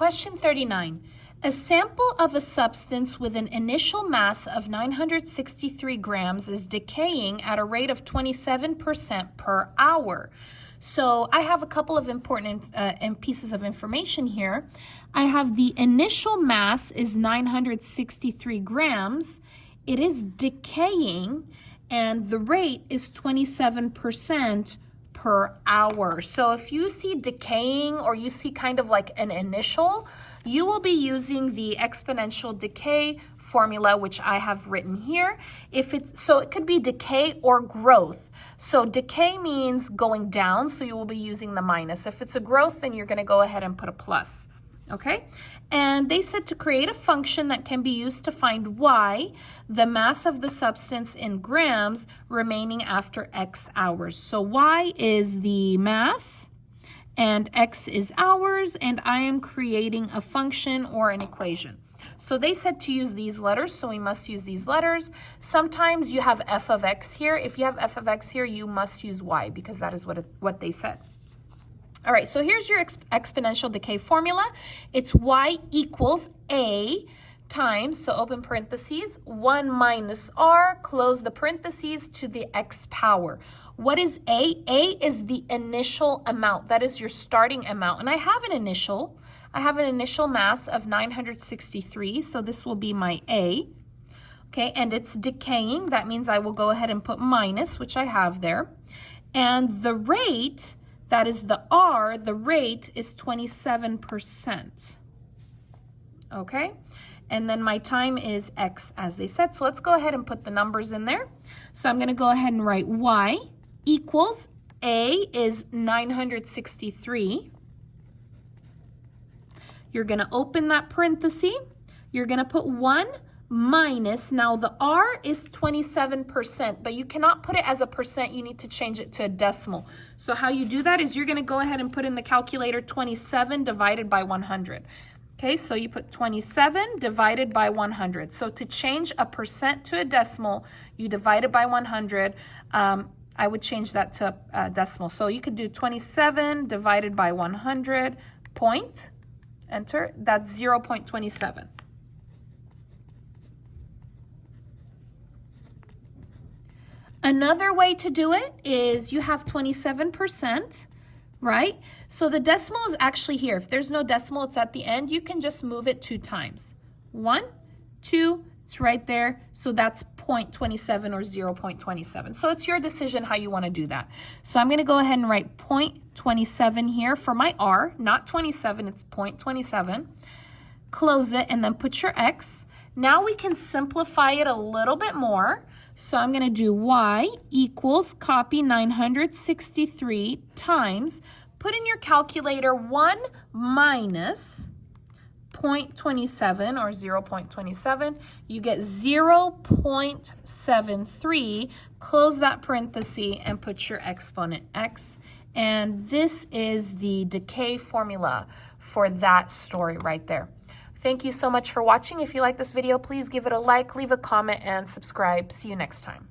Question 39. A sample of a substance with an initial mass of 963 grams is decaying at a rate of 27% per hour. So I have a couple of important pieces of information here. I have the initial mass is 963 grams. It is decaying, and the rate is 27% per hour. So if you see decaying or you see kind of like an initial, you will be using the exponential decay formula, which I have written here. So it could be decay or growth. So decay means going down, so you will be using the minus. If it's a growth, then you're going to go ahead and put a plus. Okay, and they said to create a function that can be used to find y, the mass of the substance in grams remaining after x hours. So y is the mass and x is hours, and I am creating a function or an equation. So they said to use these letters, so we must use these letters. Sometimes you have f of x here. If you have f of x here, you must use y because that is what they said. All right, so here's your exponential decay formula. It's y equals a times, so open parentheses, 1 minus r, close the parentheses, to the x power. What is a? A is the initial amount. That is your starting amount. And I have an initial mass of 963, so this will be my a. Okay, and it's decaying. That means I will go ahead and put minus, which I have there. And the rate, that is the R, the rate is 27%. Okay? And then my time is X, as they said. So let's go ahead and put the numbers in there. So I'm going to go ahead and write Y equals A is 963. You're going to open that parenthesis. You're going to put 1 minus, now the R is 27%, but you cannot put it as a percent. You need to change it to a decimal. So how you do that is you're going to go ahead and put in the calculator 27 divided by 100. Okay, so you put 27 divided by 100. So to change a percent to a decimal, you divide it by 100. I would change that to a decimal. So you could do 27 divided by 100, point, enter, that's 0.27. Another way to do it is you have 27%, right? So the decimal is actually here. If there's no decimal, it's at the end. You can just move it 2 times. 1, 2, it's right there. So that's 0.27 or 0.27. So it's your decision how you want to do that. So I'm going to go ahead and write 0.27 here for my R, not 27, it's 0.27. Close it and then put your X. Now we can simplify it a little bit more. So I'm going to do y equals, copy 963 times, put in your calculator 1 minus 0.27 or 0.27. You get 0.73. Close that parenthesis and put your exponent x. And this is the decay formula for that story right there. Thank you so much for watching. If you like this video, please give it a like, leave a comment, and subscribe. See you next time.